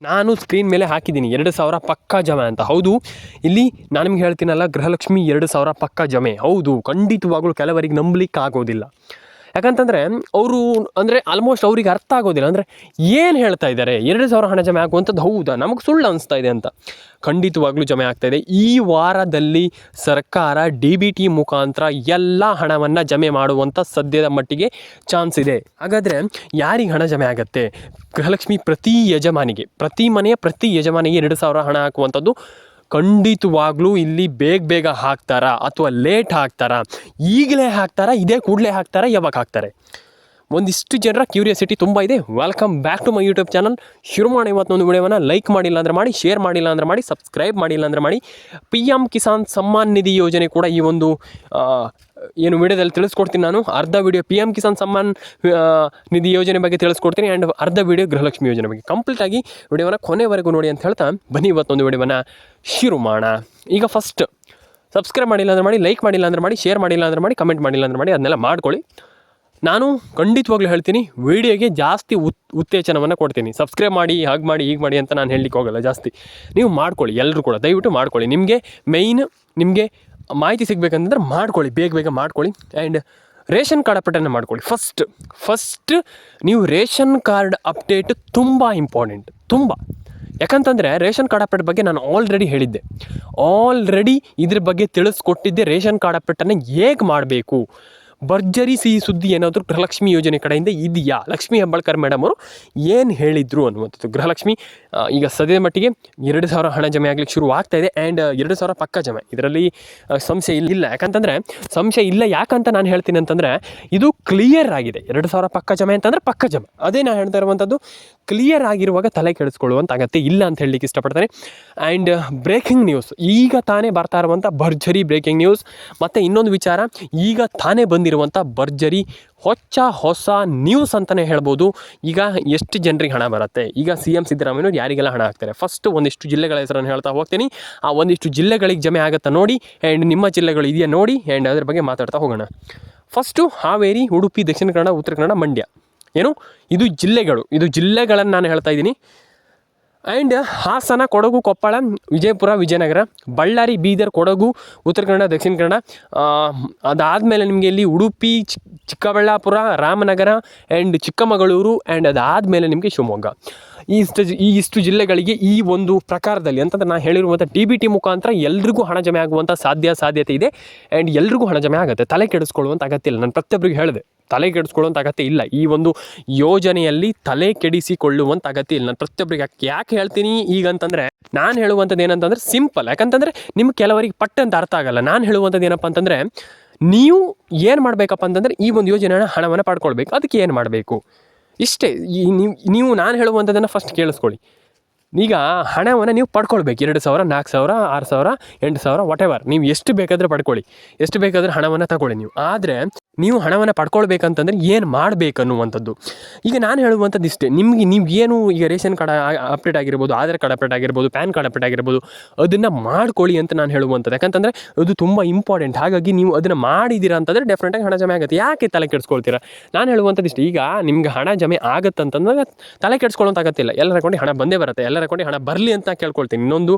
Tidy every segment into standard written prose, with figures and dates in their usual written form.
ನಾನು ಸ್ಕ್ರೀನ್ ಮೇಲೆ ಹಾಕಿದ್ದೀನಿ 2,000 ಪಕ್ಕಾ ಜಮೆ ಅಂತ. ಹೌದು, ಇಲ್ಲಿ ನಾನು ನಿಮ್ಗೆ ಹೇಳ್ತೀನಲ್ಲ, ಗೃಹಲಕ್ಷ್ಮಿ 2,000 ಪಕ್ಕಾ ಜಮೆ. ಹೌದು, ಖಂಡಿತವಾಗ್ಲೂ ಕೆಲವರಿಗೆ ನಂಬಲಿಕ್ಕೆ ಆಗೋದಿಲ್ಲ. ಯಾಕಂತಂದರೆ ಅವರು ಅಂದರೆ ಆಲ್ಮೋಸ್ಟ್ ಅವ್ರಿಗೆ ಅರ್ಥ ಆಗೋದಿಲ್ಲ. ಅಂದರೆ ಏನು ಹೇಳ್ತಾ ಇದ್ದಾರೆ, 2,000 ಹಣ ಜಮೆ ಆಗುವಂಥದ್ದು ಹೌದಾ, ನಮಗೆ ಸುಳ್ಳು ಅನಿಸ್ತಾ ಇದೆ ಅಂತ. ಖಂಡಿತವಾಗ್ಲೂ ಜಮೆ ಆಗ್ತಾಯಿದೆ. ಈ ವಾರದಲ್ಲಿ ಸರ್ಕಾರ DBT ಮುಖಾಂತರ ಎಲ್ಲ ಹಣವನ್ನು ಜಮೆ ಮಾಡುವಂಥ ಸದ್ಯದ ಮಟ್ಟಿಗೆ ಚಾನ್ಸ್ ಇದೆ. ಹಾಗಾದರೆ ಯಾರಿಗೆ ಹಣ ಜಮೆ ಆಗುತ್ತೆ? ಗೃಹಲಕ್ಷ್ಮಿ ಪ್ರತಿ ಯಜಮಾನಿಗೆ, ಪ್ರತಿ ಮನೆಯ ಪ್ರತಿ ಯಜಮಾನಿಗೆ 2,000 ಹಣ ಹಾಕುವಂಥದ್ದು ಖಂಡಿತವಾಗ್ಲೂ ಇಲ್ಲಿ ಬೇಗ ಹಾಕ್ತಾರಾ ಅಥವಾ ಲೇಟ್ ಹಾಕ್ತಾರಾ, ಈಗಲೇ ಹಾಕ್ತಾರಾ, ಇದೇ ಕೂಡಲೇ ಹಾಕ್ತಾರಾ, ಯಾವಾಗ ಹಾಕ್ತಾರೆ? ಒಂದಿಷ್ಟು ಜನರ ಕ್ಯೂರಿಯಾಸಿಟಿ ತುಂಬ ಇದೆ. Welcome back to my YouTube channel. ಶುರು ಮಾಡಿ ಇವತ್ತೊಂದು ವಿಡಿಯೋವನ್ನು ಲೈಕ್ ಮಾಡಿಲ್ಲ ಅಂದರೆ ಮಾಡಿ, ಶೇರ್ ಮಾಡಿಲ್ಲ ಅಂದರೆ ಮಾಡಿ, ಸಬ್ಸ್ಕ್ರೈಬ್ ಮಾಡಿಲ್ಲ ಅಂದರೆ ಮಾಡಿ. PM ಕಿಸಾನ್ ಸಮ್ಮಾನ್ ನಿಧಿ ಯೋಜನೆ ಕೂಡ ಈ ಒಂದು ಏನು ವಿಡಿಯೋದಲ್ಲಿ ತಿಳಿಸ್ಕೊಡ್ತೀನಿ. ನಾನು ಅರ್ಧ ವಿಡಿಯೋ PM ಕಿಸಾನ್ ಸಮ್ಮಾನ್ ನಿಧಿ ಯೋಜನೆ ಬಗ್ಗೆ ತಿಳಿಸ್ಕೊಡ್ತೀನಿ, ಆ್ಯಂಡ್ ಅರ್ಧ ವಿಡಿಯೋ ಗೃಹಲಕ್ಷ್ಮಿ ಯೋಜನೆ ಬಗ್ಗೆ. ಕಂಪ್ಲೀಟಾಗಿ ವಿಡಿಯೋನ ಕೊನೆವರೆಗೂ ನೋಡಿ ಅಂತ ಹೇಳ್ತಾ ಬನ್ನಿ ಇವತ್ತೊಂದು ವಿಡಿಯೋವನ್ನು ಶುರು ಮಾಡೋಣ. ಈಗ ಫಸ್ಟ್ ಸಬ್ಸ್ಕ್ರೈಬ್ ಮಾಡಿಲ್ಲ ಅಂದರೆ ಮಾಡಿ, ಲೈಕ್ ಮಾಡಿಲ್ಲ ಅಂದರೆ ಮಾಡಿ, ಶೇರ್ ಮಾಡಿಲ್ಲ ಅಂದರೆ ಮಾಡಿ, ಕಮೆಂಟ್ ಮಾಡಿಲ್ಲ ಅಂದರೆ ಮಾಡಿ, ಅದನ್ನೆಲ್ಲ ಮಾಡ್ಕೊಳ್ಳಿ. ನಾನು ಖಂಡಿತವಾಗ್ಲೂ ಹೇಳ್ತೀನಿ, ವಿಡಿಯೋಗೆ ಜಾಸ್ತಿ ಉತ್ತೇಜನವನ್ನು ಕೊಡ್ತೀನಿ. ಸಬ್ಸ್ಕ್ರೈಬ್ ಮಾಡಿ, ಹಾಗೆ ಮಾಡಿ, ಹೀಗೆ ಮಾಡಿ ಅಂತ ನಾನು ಹೇಳಲಿಕ್ಕೆ ಹೋಗಲ್ಲ. ಜಾಸ್ತಿ ನೀವು ಮಾಡ್ಕೊಳ್ಳಿ, ಎಲ್ಲರೂ ಕೂಡ ದಯವಿಟ್ಟು ಮಾಡ್ಕೊಳ್ಳಿ. ನಿಮಗೆ ಮೇಯ್ನ್ ನಿಮಗೆ ಮಾಹಿತಿ ಸಿಗಬೇಕಂತಂದ್ರೆ ಮಾಡ್ಕೊಳ್ಳಿ, ಬೇಗ ಮಾಡ್ಕೊಳ್ಳಿ. ಆ್ಯಂಡ್ ರೇಷನ್ ಕಾರ್ಡ್ ಅಪ್ಡೇಟನ್ನು ಮಾಡ್ಕೊಳ್ಳಿ. ಫಸ್ಟ್ ನೀವು ರೇಷನ್ ಕಾರ್ಡ್ ಅಪ್ಡೇಟ್ ತುಂಬ ಇಂಪಾರ್ಟೆಂಟ್, ತುಂಬ. ಯಾಕಂತಂದರೆ ರೇಷನ್ ಕಾರ್ಡ್ ಅಪ್ಡೇಟ್ ಬಗ್ಗೆ ನಾನು ಆಲ್ರೆಡಿ ಇದ್ರ ಬಗ್ಗೆ ತಿಳಿಸ್ಕೊಟ್ಟಿದ್ದೆ. ರೇಷನ್ ಕಾರ್ಡ್ ಅಪ್ಡೇಟನ್ನು ಹೇಗೆ ಮಾಡಬೇಕು, ಭರ್ಜರಿ ಸಿಹಿ ಸುದ್ದಿ ಏನಾದರೂ ಗೃಹಲಕ್ಷ್ಮಿ ಯೋಜನೆ ಕಡೆಯಿಂದ ಇದೆಯಾ, ಲಕ್ಷ್ಮೀ ಹೆಬ್ಬಾಳ್ಕರ್ ಮೇಡಮ್ ಅವರು ಏನು ಹೇಳಿದರು ಅನ್ನುವಂಥದ್ದು. ಗೃಹಲಕ್ಷ್ಮಿ ಈಗ ಸದ್ಯದ ಮಟ್ಟಿಗೆ 2,000 ಹಣ ಜಮೆ ಆಗಲಿಕ್ಕೆ ಶುರು ಆಗ್ತಾಯಿದೆ. ಆ್ಯಂಡ್ 2,000 ಪಕ್ಕ ಜಮೆ, ಇದರಲ್ಲಿ ಸಂಶಯ ಇಲ್ಲ. ಯಾಕಂತಂದರೆ ಸಂಶಯ ಇಲ್ಲ, ಯಾಕಂತ ನಾನು ಹೇಳ್ತೀನಿ ಅಂತಂದರೆ ಇದು ಕ್ಲಿಯರ್ ಆಗಿದೆ. 2,000 ಪಕ್ಕ ಜಮೆ ಅಂತಂದರೆ ಪಕ್ಕ ಜಮೆ, ಅದೇ ನಾನು ಹೇಳ್ತಾ ಇರುವಂಥದ್ದು. ಕ್ಲಿಯರ್ ಆಗಿರುವಾಗ ತಲೆ ಕೆಡಿಸ್ಕೊಳ್ಳುವಂಥ ಅಗತ್ಯ ಇಲ್ಲ ಅಂತ ಹೇಳಲಿಕ್ಕೆ ಇಷ್ಟಪಡ್ತೇನೆ. ಆ್ಯಂಡ್ ಬ್ರೇಕಿಂಗ್ ನ್ಯೂಸ್, ಈಗ ತಾನೇ ಬರ್ತಾ ಇರುವಂಥ ಭರ್ಜರಿ ಬ್ರೇಕಿಂಗ್ ನ್ಯೂಸ್. ಮತ್ತು ಇನ್ನೊಂದು ವಿಚಾರ, ಈಗ ತಾನೇ ಬಂದಿರುವಂಥ ಭರ್ಜರಿ ಹೊಸ ನ್ಯೂಸ್ ಅಂತಲೇ ಹೇಳ್ಬೋದು. ಈಗ ಎಷ್ಟು ಜನರಿಗೆ ಹಣ ಬರುತ್ತೆ, ಈಗ CM ಸಿದ್ದರಾಮಯ್ಯನವ್ರು ಯಾರಿಗೆಲ್ಲ ಹಣ ಹಾಕ್ತಾರೆ, ಫಸ್ಟ್ ಒಂದಿಷ್ಟು ಜಿಲ್ಲೆಗಳ ಹೆಸರನ್ನು ಹೇಳ್ತಾ ಹೋಗ್ತೀನಿ. ಆ ಒಂದಿಷ್ಟು ಜಿಲ್ಲೆಗಳಿಗೆ ಜಮೆ ಆಗುತ್ತಾ ನೋಡಿ, ಆ್ಯಂಡ್ ನಿಮ್ಮ ಜಿಲ್ಲೆಗಳು ಇದೆಯಾ ನೋಡಿ, ಆ್ಯಂಡ್ ಅದ್ರ ಬಗ್ಗೆ ಮಾತಾಡ್ತಾ ಹೋಗೋಣ. ಫಸ್ಟು ಹಾವೇರಿ, ಉಡುಪಿ, ದಕ್ಷಿಣ ಕನ್ನಡ, ಉತ್ತರ ಕನ್ನಡ, ಮಂಡ್ಯ. ಇದು ಜಿಲ್ಲೆಗಳನ್ನು ನಾನು ಹೇಳ್ತಾ ಇದ್ದೀನಿ. ಆ್ಯಂಡ್ ಹಾಸನ, ಕೊಡಗು, ಕೊಪ್ಪಳ, ವಿಜಯಪುರ, ವಿಜಯನಗರ, ಬಳ್ಳಾರಿ, ಬೀದರ್, ಕೊಡಗು, ಉತ್ತರ ಕನ್ನಡ, ದಕ್ಷಿಣ ಕನ್ನಡ. ಅದಾದಮೇಲೆ ನಿಮಗೆ ಇಲ್ಲಿ ಉಡುಪಿ, ಚಿಕ್ಕಬಳ್ಳಾಪುರ, ರಾಮನಗರ ಆ್ಯಂಡ್ ಚಿಕ್ಕಮಗಳೂರು, ಆ್ಯಂಡ್ ಅದಾದಮೇಲೆ ನಿಮಗೆ ಶಿವಮೊಗ್ಗ. ಇಷ್ಟು ಜಿಲ್ಲೆಗಳಿಗೆ ಈ ಒಂದು ಪ್ರಕಾರದಲ್ಲಿ ಅಂತಂದ್ರೆ ನಾನು ಹೇಳಿರುವಂಥ DBT ಮುಖಾಂತರ ಎಲ್ರಿಗೂ ಹಣ ಜಮೆ ಆಗುವಂಥ ಸಾಧ್ಯತೆ ಇದೆ. ಆ್ಯಂಡ್ ಎಲ್ರಿಗೂ ಹಣ ಜಮೆ ಆಗುತ್ತೆ. ತಲೆ ಕೆಡಿಸ್ಕೊಳ್ಳುವಂಥ ಅಗತ್ಯ ಇಲ್ಲ. ನಾನು ಪ್ರತಿಯೊಬ್ಬರಿಗೆ ಹೇಳಿದೆ, ತಲೆ ಕೆಡಿಸ್ಕೊಳ್ಳುವಂಥ ಅಗತ್ಯ ಇಲ್ಲ. ಈ ಒಂದು ಯೋಜನೆಯಲ್ಲಿ ತಲೆ ಕೆಡಿಸಿಕೊಳ್ಳುವಂಥ ಅಗತ್ಯ ಇಲ್ಲ. ನಾನು ಪ್ರತಿಯೊಬ್ಬರಿಗೆ ಯಾಕೆ ಹೇಳ್ತೀನಿ ಈಗಂತಂದರೆ, ನಾನು ಹೇಳುವಂಥದ್ದು ಏನಂತಂದರೆ ಸಿಂಪಲ್. ಯಾಕಂತಂದರೆ ನಿಮ್ಗೆ ಕೆಲವರಿಗೆ ಪಟ್ಟಂತ ಅರ್ಥ ಆಗಲ್ಲ. ನಾನು ಹೇಳುವಂಥದ್ದು ಏನಪ್ಪ ಅಂತಂದರೆ, ನೀವು ಏನು ಮಾಡಬೇಕಪ್ಪ ಅಂತಂದರೆ ಈ ಒಂದು ಯೋಜನೆಯ ಹಣವನ್ನು ಪಡ್ಕೊಳ್ಬೇಕು. ಅದಕ್ಕೆ ಏನು ಮಾಡಬೇಕು ಇಷ್ಟೇ. ನೀವು ನಾನು ಹೇಳುವಂಥದ್ದನ್ನು ಫಸ್ಟ್ ಕೇಳಿಸ್ಕೊಳ್ಳಿ. ಈಗ ಹಣವನ್ನು ನೀವು ಪಡ್ಕೊಳ್ಬೇಕು. 2,000, 4,000, 6,000, 8,000, ವಾಟೆವರ್, ನೀವು ಎಷ್ಟು ಬೇಕಾದರೆ ಪಡ್ಕೊಳ್ಳಿ, ಎಷ್ಟು ಬೇಕಾದರೆ ಹಣವನ್ನು ತಗೊಳ್ಳಿ ನೀವು. ಆದರೆ ನೀವು ಹಣವನ್ನು ಪಡ್ಕೊಳ್ಬೇಕಂತಂದರೆ ಏನು ಮಾಡಬೇಕು ಅನ್ನುವಂಥದ್ದು. ಈಗ ನಾನು ಹೇಳುವಂಥದ್ದು ಇಷ್ಟೇ. ನೀವು ಏನು ಈಗ ರೇಷನ್ ಕಾರ್ಡ್ ಅಪ್ಡೇಟ್ ಆಗಿರ್ಬೋದು, ಆಧಾರ್ ಕಾರ್ಡ್ ಅಪ್ಡೇಟ್ ಆಗಿರ್ಬೋದು, ಪ್ಯಾನ್ ಕಾರ್ಡ್ ಅಪ್ಡೇಟ್ ಆಗಿರ್ಬೋದು, ಅದನ್ನು ಮಾಡ್ಕೊಳ್ಳಿ ಅಂತ ನಾನು ಹೇಳುವಂಥದ್ದು. ಯಾಕಂತಂದರೆ ಅದು ತುಂಬ ಇಂಪಾರ್ಟೆಂಟ್. ಹಾಗಾಗಿ ನೀವು ಅದನ್ನು ಮಾಡಿದ್ದೀರಾ ಅಂತಂದರೆ ಡೆಫಿನೆಟಾಗಿ ಹಣ ಜಮೆ ಆಗುತ್ತೆ. ಯಾಕೆ ತಲೆ ಕೆಡಿಸ್ಕೊಳ್ತೀರಾ? ನಾನು ಹೇಳುವಂಥದ್ದು ಇಷ್ಟೇ. ಈಗ ನಿಮ್ಗೆ ಹಣ ಜಮೆ ಆಗುತ್ತಂತಂದಾಗ ತಲೆ ಕೆಡಿಸ್ಕೊಳ್ಳೋಂಥ ಅಗತ್ಯ ಇಲ್ಲ. ಎಲ್ಲರ ಅಕೌಂಟಿಗೆ ಹಣ ಬಂದೇ ಬರುತ್ತೆ. ಎಲ್ಲರ ಅಕೌಂಟಿಗೆ ಹಣ ಬರಲಿ ಅಂತ ಕೇಳ್ಕೊಳ್ತೀನಿ. ಇನ್ನೊಂದು,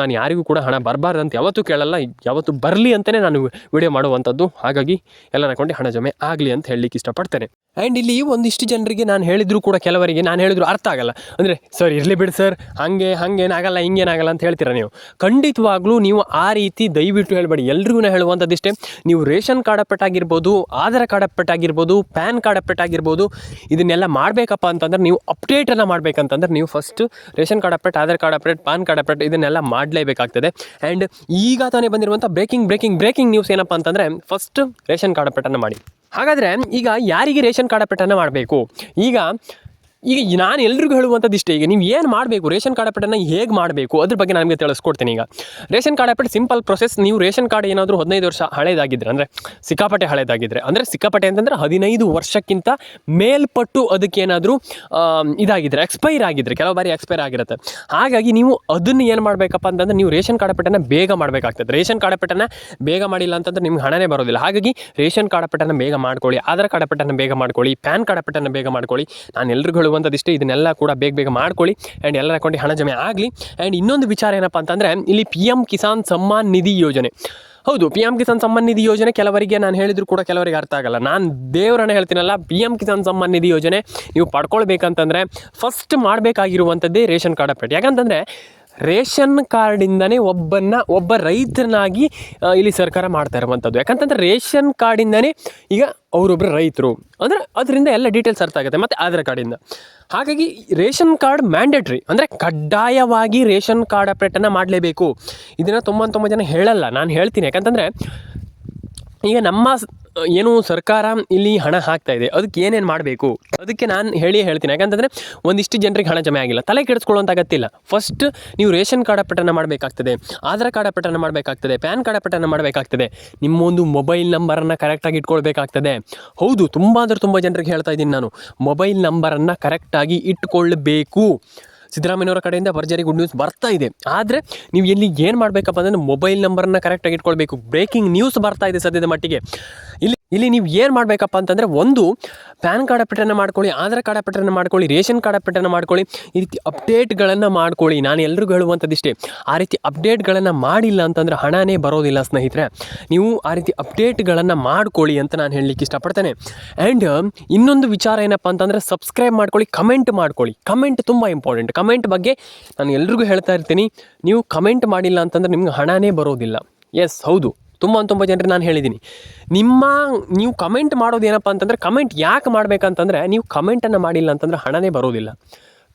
ನಾನು ಯಾರಿಗೂ ಕೂಡ ಹಣ ಬರಬಾರ್ದು ಅಂತ ಯಾವತ್ತೂ ಕೇಳಲ್ಲ, ಯಾವತ್ತೂ ಬರಲಿ ಅಂತಲೇ ನಾನು ವಿಡಿಯೋ ಮಾಡುವಂಥದ್ದು. ಹಾಗಾಗಿ ಎಲ್ಲರ ಅಕೌಂಟಿಗೆ ಹಣ ಜಮೆ ಆಗಲಿ ಅಂತ ಹೇಳಲಿಕ್ಕೆ ಇಷ್ಟಪಡ್ತೇನೆ. ಆ್ಯಂಡ್ ಇಲ್ಲಿ ಒಂದಿಷ್ಟು ಜನರಿಗೆ ನಾನು ಹೇಳಿದ್ರು ಕೂಡ, ಕೆಲವರಿಗೆ ನಾನು ಹೇಳಿದ್ರು ಅರ್ಥ ಆಗಲ್ಲ. ಅಂದರೆ ಸರ್ ಇರಲಿ ಬಿಡಿ ಸರ್, ಹಂಗೇನಾಗಲ್ಲ, ಹಿಂಗೇನಾಗಲ್ಲ ಅಂತ ಹೇಳ್ತೀರಾ ನೀವು. ಖಂಡಿತವಾಗ್ಲೂ ನೀವು ಆ ರೀತಿ ದಯವಿಟ್ಟು ಹೇಳಬೇಡಿ. ಎಲ್ರಿಗೂ ಹೇಳುವಂಥದ್ದು ಇಷ್ಟೇ. ನೀವು ರೇಷನ್ ಕಾರ್ಡ್ ಅಪ್ಡೇಟ್ ಆಗಿರ್ಬೋದು, ಆಧಾರ್ ಕಾರ್ಡ್ ಅಪ್ಡೇಟ್ ಆಗಿರ್ಬೋದು, ಪ್ಯಾನ್ ಕಾರ್ಡ್ ಅಪ್ಡೇಟ್ ಆಗಿರ್ಬೋದು, ಇದನ್ನೆಲ್ಲ ಮಾಡಬೇಕಪ್ಪ ಅಂತಂದ್ರೆ, ನೀವು ಅಪ್ಡೇಟನ್ನು ಮಾಡಬೇಕಂತಂದ್ರೆ ನೀವು first ration card update, Aadhaar card update, PAN card update ಇದನ್ನೆಲ್ಲ ಮಾಡಲೇಬೇಕಾಗ್ತದೆ. ಆ್ಯಂಡ್ ಈಗ ತಾನೇ ಬಂದಿರುವಂಥ ಬ್ರೇಕಿಂಗ್ ನ್ಯೂಸ್ ಏನಪ್ಪ ಅಂತಂದರೆ, ಫಸ್ಟ್ ರೇಷನ್ ಕಾರ್ಡ್ ಅಪ್ಡೇಟನ್ನು ಮಾಡಿ. ಹಾಗಾದರೆ ಈಗ ಯಾರಿಗೆ ರೇಷನ್ ಕಾರ್ಡ್ ಅಪ್ಡೇಟನ್ನು ಮಾಡಬೇಕು? ಈಗ ನಾನು ಎಲ್ರಿಗೂ ಹೇಳುವಂಥದ್ದು ಇಷ್ಟೇ. ಈಗ ನೀವು ಏನು ಮಾಡಬೇಕು, ರೇಷನ್ ಕಾರ್ಡ್ ಅಪ್ಡೇಟನ್ನು ಹೇಗೆ ಮಾಡಬೇಕು ಅದ್ರ ಬಗ್ಗೆ ನಾನು ನಿಮಗೆ ತಿಳಿಸ್ಕೊಡ್ತೀನಿ. ಈಗ ration card update simple process. ನೀವು ರೇಷನ್ ಕಾರ್ಡ್ ಏನಾದರೂ 15 ವರ್ಷ ಹಳೇದಾಗಿದ್ದರೆ, ಅಂದರೆ ಸಿಕ್ಕಾಪಟ್ಟೆ ಹಳೇದಾಗಿದ್ದರೆ, ಅಂದರೆ ಸಿಕ್ಕಾಪಟ್ಟೆ ಅಂತಂದರೆ 15 ವರ್ಷಕ್ಕಿಂತ ಮೇಲ್ಪಟ್ಟು ಅದಕ್ಕೇನಾದರೂ ಇದಾಗಿದ್ದರೆ, ಎಕ್ಸ್ಪೈರ್ ಆಗಿದ್ದರೆ, ಕೆಲವು ಬಾರಿ ಎಕ್ಸ್ಪೈರ್ ಆಗಿರುತ್ತೆ. ಹಾಗಾಗಿ ನೀವು ಅದನ್ನು ಏನು ಮಾಡಬೇಕಪ್ಪ ಅಂತಂದರೆ, ನೀವು ರೇಷನ್ ಕಾರ್ಡ್ ಅಪ್ಡೇಟನ್ನು ಬೇಗ ಮಾಡಬೇಕಾಗ್ತದೆ. ರೇಷನ್ ಕಾರ್ಡ್ ಅಪ್ಡೇಟನ್ನು ಬೇಗ ಮಾಡಿಲ್ಲ ಅಂತಂದರೆ ನಿಮ್ಗೆ ಹಣನೇ ಬರೋದಿಲ್ಲ. ಹಾಗಾಗಿ ರೇಷನ್ ಕಾರ್ಡ್ ಅಪ್ಡೇಟನ್ನು ಬೇಗ ಮಾಡ್ಕೊಳ್ಳಿ, ಆಧಾರ್ ಕಾರ್ಡ್ ಅಪ್ಡೇಟನ್ನು ಬೇಗ ಮಾಡ್ಕೊಳ್ಳಿ, ಪ್ಯಾನ್ ಕಾರ್ಡ್ ಅಪ್ಡೇಟನ್ನು ಬೇಗ ಮಾಡ್ಕೊಳ್ಳಿ. ನಾನು ಎಲ್ರಿಗೂ ಹೇಳುವಂಥದ್ದಿಷ್ಟೇ, ಇದನ್ನೆಲ್ಲ ಕೂಡ ಬೇಗ ಬೇಗ ಮಾಡ್ಕೊಳ್ಳಿ ಆ್ಯಂಡ್ ಎಲ್ಲರ ಅಕೌಂಟಿಗೆ ಹಣ ಜಮೆ ಆಗಲಿ. ಆ್ಯಂಡ್ ಇನ್ನೊಂದು ವಿಚಾರ ಏನಪ್ಪ ಅಂತಂದರೆ, ಇಲ್ಲಿ PM ಕಿಸಾನ್ ಸಮ್ಮಾನ್ ನಿಧಿ ಯೋಜನೆ, ಹೌದು PM ಕಿಸಾನ್ ಸಮ್ಮಾನ್ ನಿಧಿ ಯೋಜನೆ ಕೆಲವರಿಗೆ ನಾನು ಹೇಳಿದ್ರು ಕೂಡ ಕೆಲವರಿಗೆ ಅರ್ಥ ಆಗಲ್ಲ. ನಾನು ದೇವರನ್ನ ಹೇಳ್ತೀನಲ್ಲ, PM ಕಿಸಾನ್ ಸಮ್ಮಾನ್ ನಿಧಿ ಯೋಜನೆ ನೀವು ಪಡ್ಕೊಳ್ಬೇಕಂತಂದರೆ ಫಸ್ಟ್ ಮಾಡಬೇಕಾಗಿರುವಂಥದ್ದೇ ರೇಷನ್ ಕಾರ್ಡ್ ಅಪ್ಡೇಟ್. ಯಾಕಂತಂದರೆ ರೇಷನ್ ಕಾರ್ಡಿಂದನೇ ಒಬ್ಬ ರೈತನಾಗಿ ಇಲ್ಲಿ ಸರ್ಕಾರ ಮಾಡ್ತಾ ಇರುವಂಥದ್ದು. ಯಾಕಂತಂದರೆ ರೇಷನ್ ಕಾರ್ಡಿಂದನೇ ಈಗ ಅವರೊಬ್ಬರು ರೈತರು ಅಂದರೆ ಅದರಿಂದ ಎಲ್ಲ ಡೀಟೇಲ್ಸ್ ಅರ್ಥ ಆಗುತ್ತೆ, ಮತ್ತು ಆಧಾರ್ ಕಾರ್ಡಿಂದ. ಹಾಗಾಗಿ ರೇಷನ್ ಕಾರ್ಡ್ ಮ್ಯಾಂಡೇಟ್ರಿ, ಅಂದರೆ ಕಡ್ಡಾಯವಾಗಿ ರೇಷನ್ ಕಾರ್ಡ್ ಅಪ್ಡೇಟನ್ನು ಮಾಡಲೇಬೇಕು. ಇದನ್ನು ತುಂಬ ಜನ ಹೇಳಲ್ಲ, ನಾನು ಹೇಳ್ತೀನಿ. ಯಾಕಂತಂದರೆ ಈಗ ನಮ್ಮ ಏನು ಸರ್ಕಾರ ಇಲ್ಲಿ ಹಣ ಹಾಕ್ತಾ ಇದೆ, ಅದಕ್ಕೆ ಏನೇನು ಮಾಡಬೇಕು ಅದಕ್ಕೆ ನಾನು ಹೇಳ್ತೀನಿ. ಯಾಕಂತಂದರೆ ಒಂದಿಷ್ಟು ಜನರಿಗೆ ಹಣ ಜಮೆ ಆಗಿಲ್ಲ, ತಲೆ ಕೆಡಿಸ್ಕೊಳ್ಳೋಂಥ ಅಗತ್ಯ ಇಲ್ಲ. ಫಸ್ಟ್ ನೀವು ರೇಷನ್ ಕಾರ್ಡ್ ಅಪ್ಡೇಟನ್ನು ಮಾಡಬೇಕಾಗ್ತದೆ, ಆಧಾರ್ ಕಾರ್ಡ್ ಅಪ್ಡೇಟನ್ನು ಮಾಡಬೇಕಾಗ್ತದೆ, ಪ್ಯಾನ್ ಕಾರ್ಡ್ ಅಪ್ಡೇಟನ್ನು ಮಾಡಬೇಕಾಗ್ತದೆ, ನಿಮ್ಮೊಂದು ಮೊಬೈಲ್ ನಂಬರನ್ನು ಕರೆಕ್ಟಾಗಿ ಇಟ್ಕೊಳ್ಬೇಕಾಗ್ತದೆ. ಹೌದು, ತುಂಬ ಜನರಿಗೆ ಹೇಳ್ತಾ ಇದ್ದೀನಿ ನಾನು, ಮೊಬೈಲ್ ನಂಬರನ್ನು ಕರೆಕ್ಟಾಗಿ ಇಟ್ಕೊಳ್ಬೇಕು. ಸಿದ್ದರಾಮಯ್ಯನವರ ಕಡೆಯಿಂದ ಭರ್ಜರಿ ಗುಡ್ ನ್ಯೂಸ್ ಬರ್ತಾ ಇದೆ. ಆದರೆ ನೀವು ಎಲ್ಲಿ ಏನು ಮಾಡಬೇಕಪ್ಪ ಅಂದರೆ ಮೊಬೈಲ್ ನಂಬರನ್ನು ಕರೆಕ್ಟಾಗಿ ಇಟ್ಕೊಳ್ಬೇಕು. ಬ್ರೇಕಿಂಗ್ ನ್ಯೂಸ್ ಬರ್ತಾ ಇದೆ ಸದ್ಯದ ಮಟ್ಟಿಗೆ. ಇಲ್ಲಿ ನೀವು ಏನು ಮಾಡಬೇಕಪ್ಪ ಅಂತಂದರೆ, ಒಂದು ಪ್ಯಾನ್ ಕಾರ್ಡ್ ಅಪ್ಡೇಟನ್ನು ಮಾಡ್ಕೊಳ್ಳಿ, ಆಧಾರ್ ಕಾರ್ಡ್ ಅಪ್ಡೇಟನ್ನು ಮಾಡ್ಕೊಳ್ಳಿ, ರೇಷನ್ ಕಾರ್ಡ್ ಅಪ್ಡೇಟನ್ನು ಮಾಡ್ಕೊಳ್ಳಿ. ಈ ರೀತಿ ಅಪ್ಡೇಟ್ಗಳನ್ನು ಮಾಡ್ಕೊಳ್ಳಿ. ನಾನು ಎಲ್ರಿಗೂ ಹೇಳುವಂಥದ್ದಿಷ್ಟೇ, ಆ ರೀತಿ ಅಪ್ಡೇಟ್ಗಳನ್ನು ಮಾಡಿಲ್ಲ ಅಂತಂದರೆ ಹಣನೇ ಬರೋದಿಲ್ಲ ಸ್ನೇಹಿತರೆ. ನೀವು ಆ ರೀತಿ ಅಪ್ಡೇಟ್ಗಳನ್ನು ಮಾಡ್ಕೊಳ್ಳಿ ಅಂತ ನಾನು ಹೇಳಲಿಕ್ಕೆ ಇಷ್ಟಪಡ್ತೇನೆ. ಆ್ಯಂಡ್ ಇನ್ನೊಂದು ವಿಚಾರ ಏನಪ್ಪ ಅಂತಂದರೆ, ಸಬ್ಸ್ಕ್ರೈಬ್ ಮಾಡ್ಕೊಳ್ಳಿ, ಕಮೆಂಟ್ ಮಾಡ್ಕೊಳ್ಳಿ. ಕಮೆಂಟ್ ತುಂಬ ಇಂಪಾರ್ಟೆಂಟ್. ಕಮೆಂಟ್ ಬಗ್ಗೆ ನಾನು ಎಲ್ರಿಗೂ ಹೇಳ್ತಾ ಇರ್ತೀನಿ, ನೀವು ಕಮೆಂಟ್ ಮಾಡಿಲ್ಲ ಅಂತಂದರೆ ನಿಮ್ಗೆ ಹಣನೇ ಬರೋದಿಲ್ಲ. ಎಸ್, ಹೌದು, ತುಂಬ ಜನರಿಗೆ ನಾನು ಹೇಳಿದ್ದೀನಿ. ನೀವು ಕಮೆಂಟ್ ಮಾಡೋದು ಏನಪ್ಪ ಅಂತಂದರೆ, ಕಮೆಂಟ್ ಯಾಕೆ ಮಾಡಬೇಕಂತಂದರೆ, ನೀವು ಕಮೆಂಟನ್ನು ಮಾಡಿಲ್ಲ ಅಂತಂದರೆ ಹಣನೇ ಬರೋದಿಲ್ಲ.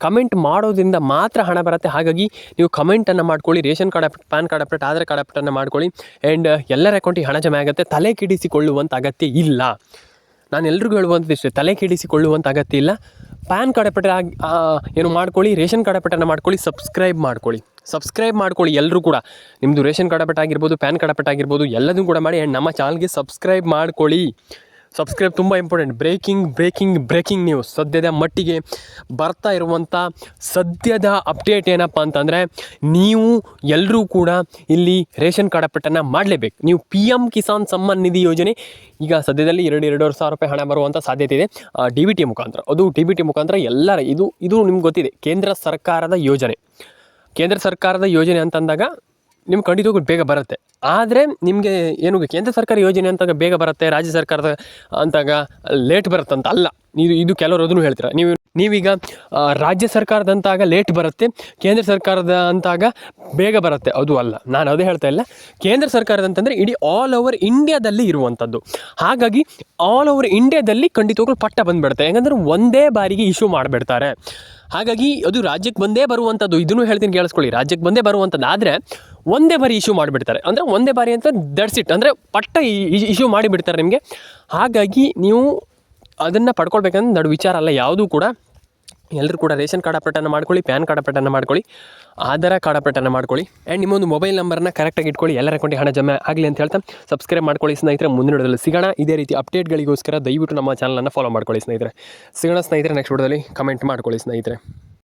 ಕಮೆಂಟ್ ಮಾಡೋದ್ರಿಂದ ಮಾತ್ರ ಹಣ ಬರುತ್ತೆ. ಹಾಗಾಗಿ ನೀವು ಕಮೆಂಟನ್ನು ಮಾಡ್ಕೊಳ್ಳಿ, ration card PAN card update, Aadhaar card ಅಪ್ಡೇಟನ್ನು ಮಾಡ್ಕೊಳ್ಳಿ. ಆ್ಯಂಡ್ ಎಲ್ಲರ ಅಕೌಂಟಿಗೆ ಹಣ ಜಮೆ ಆಗುತ್ತೆ. ತಲೆ ಕೆಡಿಸಿಕೊಳ್ಳುವಂಥ ಅಗತ್ಯ ಇಲ್ಲ. ನಾನು ಎಲ್ರಿಗೂ ಹೇಳುವಂಥದ್ದಿಷ್ಟೇ, ತಲೆ ಕೆಡಿಸಿಕೊಳ್ಳುವಂಥ ಅಗತ್ಯ ಇಲ್ಲ. ಪ್ಯಾನ್ ಕಾರ್ಡ್ ಅಪ್ಡೇಟ್ ಏನು ಮಾಡ್ಕೊಳ್ಳಿ, ರೇಷನ್ ಕಾರ್ಡ್ ಅಪ್ಡೇಟನ್ನು ಮಾಡ್ಕೊಳ್ಳಿ, ಸಬ್ಸ್ಕ್ರೈಬ್ ಮಾಡ್ಕೊಳ್ಳಿ ಎಲ್ಲರೂ ಕೂಡ. ನಿಮ್ಮದು ರೇಷನ್ ಕಾರ್ಡ್ ಅಪ್ಡೇಟ್ ಆಗಿರ್ಬೋದು, ಪ್ಯಾನ್ ಕಾರ್ಡ್ ಅಪ್ಡೇಟ್ ಆಗಿರ್ಬೋದು, ಎಲ್ಲದೂ ಕೂಡ ಮಾಡಿ. ಆ್ಯಂಡ್ ನಮ್ಮ ಚಾನಲ್ಗೆ ಸಬ್ಸ್ಕ್ರೈಬ್ ಮಾಡ್ಕೊಳ್ಳಿ. ಸಬ್ಸ್ಕ್ರೈಬ್ ತುಂಬ ಇಂಪಾರ್ಟೆಂಟ್. ಬ್ರೇಕಿಂಗ್ ನ್ಯೂಸ್ ಸದ್ಯದ ಮಟ್ಟಿಗೆ ಬರ್ತಾ ಇರುವಂಥ ಸದ್ಯದ ಅಪ್ಡೇಟ್ ಏನಪ್ಪ ಅಂತಂದರೆ, ನೀವು ಎಲ್ಲರೂ ಕೂಡ ಇಲ್ಲಿ ರೇಷನ್ ಕಾರ್ಡ್ ಅಪ್ಡೇಟನ್ನು ಮಾಡಲೇಬೇಕು. ನೀವು PM ಕಿಸಾನ್ ಸಮ್ಮಾನ್ ನಿಧಿ ಯೋಜನೆ ಈಗ ಸದ್ಯದಲ್ಲಿ 2,500 ರೂಪಾಯಿ ಹಣ ಬರುವಂಥ ಸಾಧ್ಯತೆ ಇದೆ DBT ಮುಖಾಂತರ. ಅದು DBT ಮುಖಾಂತರ ಎಲ್ಲರ ಇದು ನಿಮ್ಗೆ ಗೊತ್ತಿದೆ, ಕೇಂದ್ರ ಸರ್ಕಾರದ ಯೋಜನೆ ಅಂತಂದಾಗ ನಿಮ್ಗೆ ಖಂಡಿತವಾಗ್ಲೂ ಬೇಗ ಬರುತ್ತೆ. ಆದರೆ ನಿಮಗೆ ಏನು ಕೇಂದ್ರ ಸರ್ಕಾರ ಯೋಜನೆ ಅಂತಾಗ ಬೇಗ ಬರುತ್ತೆ, ರಾಜ್ಯ ಸರ್ಕಾರದ ಅಂತಾಗ ಲೇಟ್ ಬರುತ್ತಂತ ಅಲ್ಲ. ಇದು ಕೆಲವರು ಅದನ್ನು ಹೇಳ್ತೀರ. ನೀವೀಗ ರಾಜ್ಯ ಸರ್ಕಾರದಂತಾಗ ಲೇಟ್ ಬರುತ್ತೆ, ಕೇಂದ್ರ ಸರ್ಕಾರದ ಅಂತಾಗ ಬೇಗ ಬರುತ್ತೆ, ಅದು ಅಲ್ಲ. ನಾನು ಅದೇ ಹೇಳ್ತಾ ಇಲ್ಲ. ಕೇಂದ್ರ ಸರ್ಕಾರದಂತಂದರೆ ಇಡೀ ಆಲ್ ಓವರ್ ಇಂಡಿಯಾದಲ್ಲಿ ಇರುವಂಥದ್ದು. ಹಾಗಾಗಿ ಆಲ್ ಓವರ್ ಇಂಡಿಯಾದಲ್ಲಿ ಖಂಡಿತವಾಗ್ಲೂ ಪಟ್ಟ ಬಂದುಬಿಡುತ್ತೆ. ಯಾಕಂದರೆ ಒಂದೇ ಬಾರಿಗೆ ಇಶ್ಯೂ ಮಾಡಿಬಿಡ್ತಾರೆ. ಹಾಗಾಗಿ ಅದು ರಾಜ್ಯಕ್ಕೆ ಬಂದೇ ಬರುವಂಥದ್ದು. ಇದನ್ನು ಹೇಳ್ತೀನಿ, ಕೇಳಿಸ್ಕೊಳ್ಳಿ. ರಾಜ್ಯಕ್ಕೆ ಬಂದೇ ಬರುವಂಥದ್ದು, ಆದರೆ ಒಂದೇ ಬಾರಿ ಇಶ್ಯೂ ಮಾಡಿಬಿಡ್ತಾರೆ. ಅಂದರೆ ಒಂದೇ ಬಾರಿ ಅಂತ ದಟ್ಸ್ ಇಟ್, ಅಂದರೆ ಪಟ್ಟ ಇಶ್ಯೂ ಮಾಡಿಬಿಡ್ತಾರೆ ನಿಮಗೆ. ಹಾಗಾಗಿ ನೀವು ಅದನ್ನು ಪಡ್ಕೊಳ್ಬೇಕಂದ್ರೆ ನಡು ವಿಚಾರ ಅಲ್ಲ ಯಾವುದೂ ಕೂಡ. ಎಲ್ಲರೂ ಕೂಡ ರೇಷನ್ ಕಾರ್ಡ್ ಅಪ್ಡೇಟನ್ನು ಮಾಡ್ಕೊಳ್ಳಿ, ಪ್ಯಾನ್ ಕಾರ್ಡ್ ಅಪ್ಡೇಟನ್ನು ಮಾಡ್ಕೊಳ್ಳಿ, ಆಧಾರ್ ಕಾರ್ಡ್ ಅಪ್ಡೇಟನ್ನು ಮಾಡ್ಕೊಳ್ಳಿ. ಆ್ಯಂಡ್ ನಿಮ್ಮೊಂದು ಮೊಬೈಲ್ ನಂಬರನ್ನು ಕರೆಕ್ಟಾಗಿ ಇಟ್ಕೊಳ್ಳಿ. ಎಲ್ಲರ ಅಕೌಂಟಿಗೆ ಹಣ ಜಮೆ ಆಗಲಿ ಅಂತ ಹೇಳ್ತಾ ಸಬ್ಸ್ಕ್ರೈಬ್ ಮಾಡ್ಕೊಳ್ಳಿ ಸ್ನೇಹಿತರೆ. ಮುಂದಿನ ವಿಡಿಯೋದಲ್ಲಿ ಸಿಗೋಣ. ಇದೇ ರೀತಿ ಅಪ್ಡೇಟ್ಗಳಿಗೋಸ್ಕರ ದಯವಿಟ್ಟು ನಮ್ಮ ಚಾನಲನ್ನು ಫಾಲೋ ಮಾಡ್ಕೊಳ್ಳಿ ಸ್ನೇಹಿತರೆ. ಸಿಗೋಣ ಸ್ನೇಹಿತರೆ ನೆಕ್ಸ್ಟ್ ವಿಡಿಯೋದಲ್ಲಿ. ಕಮೆಂಟ್ ಮಾಡ್ಕೊಳ್ಳಿ ಸ್ನೇಹಿತರೆ.